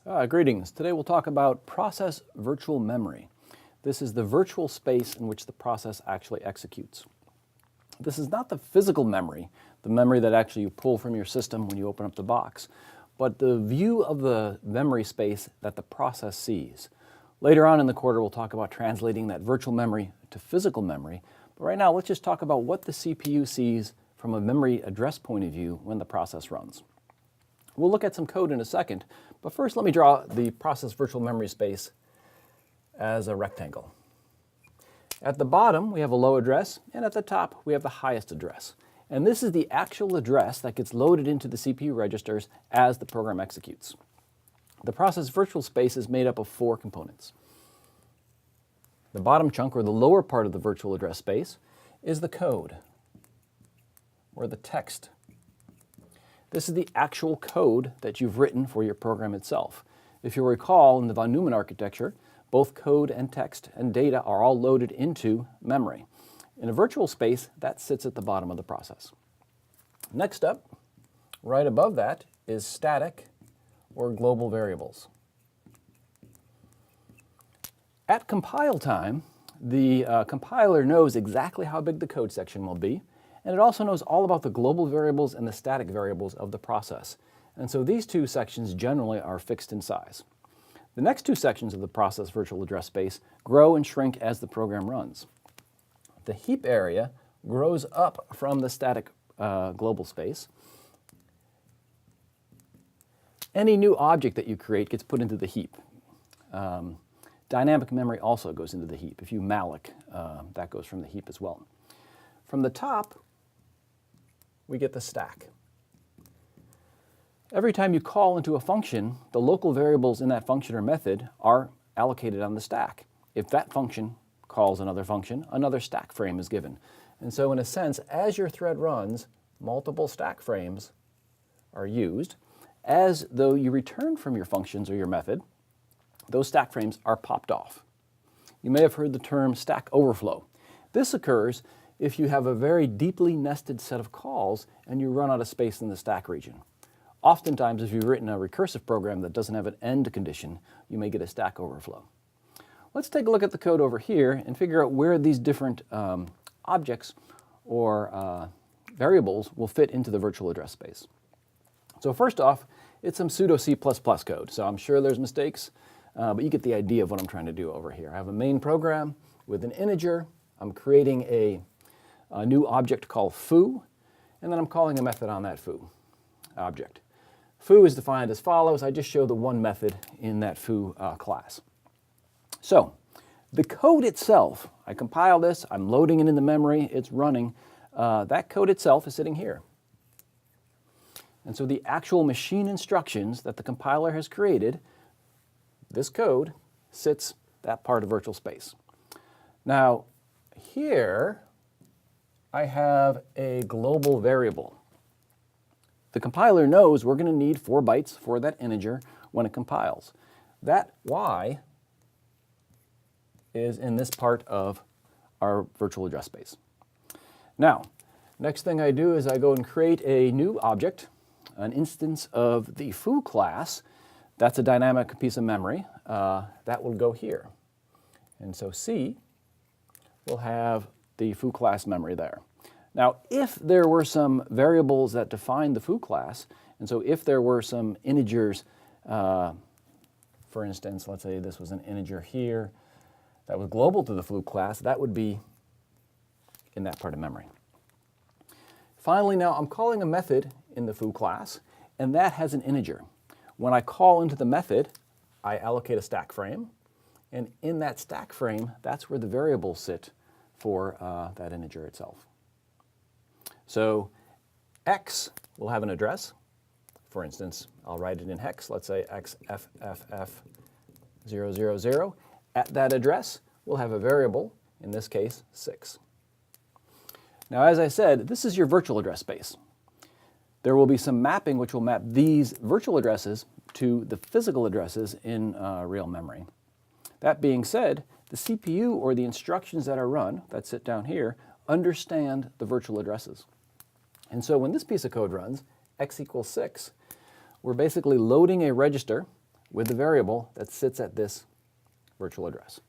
Greetings. Today we'll talk about process virtual memory. This is the virtual space in which the process actually executes. This is not the physical memory, the memory that actually you pull from your system when you open up the box, but the view of the memory space that the process sees. Later on in the quarter, we'll talk about translating that virtual memory to physical memory. But right now, let's just talk about what the CPU sees from a memory address point of view when the process runs. We'll look at some code in a second, but first let me draw the process virtual memory space as a rectangle. At the bottom, we have a low address, and at the top, we have the highest address. And this is the actual address that gets loaded into the CPU registers as the program executes. The process virtual space is made up of 4 components. The bottom chunk, or the lower part of the virtual address space, is the code, or the text. This is the actual code that you've written for your program itself. If you recall, in the von Neumann architecture, both code and text and data are all loaded into memory. In a virtual space, that sits at the bottom of the process. Next up, right above that, is static or global variables. At compile time, the compiler knows exactly how big the code section will be, and it also knows all about the global variables and the static variables of the process. And so these 2 sections generally are fixed in size. The next 2 sections of the process virtual address space grow and shrink as the program runs. The heap area grows up from the static global space. Any new object that you create gets put into the heap. Dynamic memory also goes into the heap. If you malloc, that goes from the heap as well. From the top, we get the stack. Every time you call into a function, the local variables in that function or method are allocated on the stack. If that function calls another function, another stack frame is given. And so in a sense, as your thread runs, multiple stack frames are used. As though you return from your functions or your method, those stack frames are popped off. You may have heard the term stack overflow. This occurs if you have a very deeply nested set of calls and you run out of space in the stack region. Oftentimes, if you've written a recursive program that doesn't have an end condition, you may get a stack overflow. Let's take a look at the code over here and figure out where these different objects or variables will fit into the virtual address space. So first off, it's some pseudo C++ code. So I'm sure there's mistakes, but you get the idea of what I'm trying to do over here. I have a main program with an integer. I'm creating a new object called foo, and then I'm calling a method on that foo object. Foo is defined as follows. I just show the one method in that foo class. So the code itself, I compile this, I'm loading it into memory, it's running. That code itself is sitting here. And so the actual machine instructions that the compiler has created, this code sits that part of virtual space. Now, here I have a global variable. The compiler knows we're going to need 4 bytes for that integer when it compiles. That y is in this part of our virtual address space. Now, next thing I do is I go and create a new object, an instance of the foo class. That's a dynamic piece of memory. That will go here. And so C will have the foo class memory there. Now, if there were some variables that define the foo class, and so if there were some integers, for instance, let's say this was an integer here that was global to the foo class, that would be in that part of memory. Finally, now I'm calling a method in the foo class, and that has an integer. When I call into the method, I allocate a stack frame, and in that stack frame, that's where the variables sit for that integer itself. So x will have an address. For instance, I'll write it in hex. Let's say xffF000. At that address, we'll have a variable, in this case, 6. Now, as I said, this is your virtual address space. There will be some mapping which will map these virtual addresses to the physical addresses in real memory. That being said, the CPU or the instructions that are run, that sit down here, understand the virtual addresses. And so when this piece of code runs, x equals 6, we're basically loading a register with the variable that sits at this virtual address.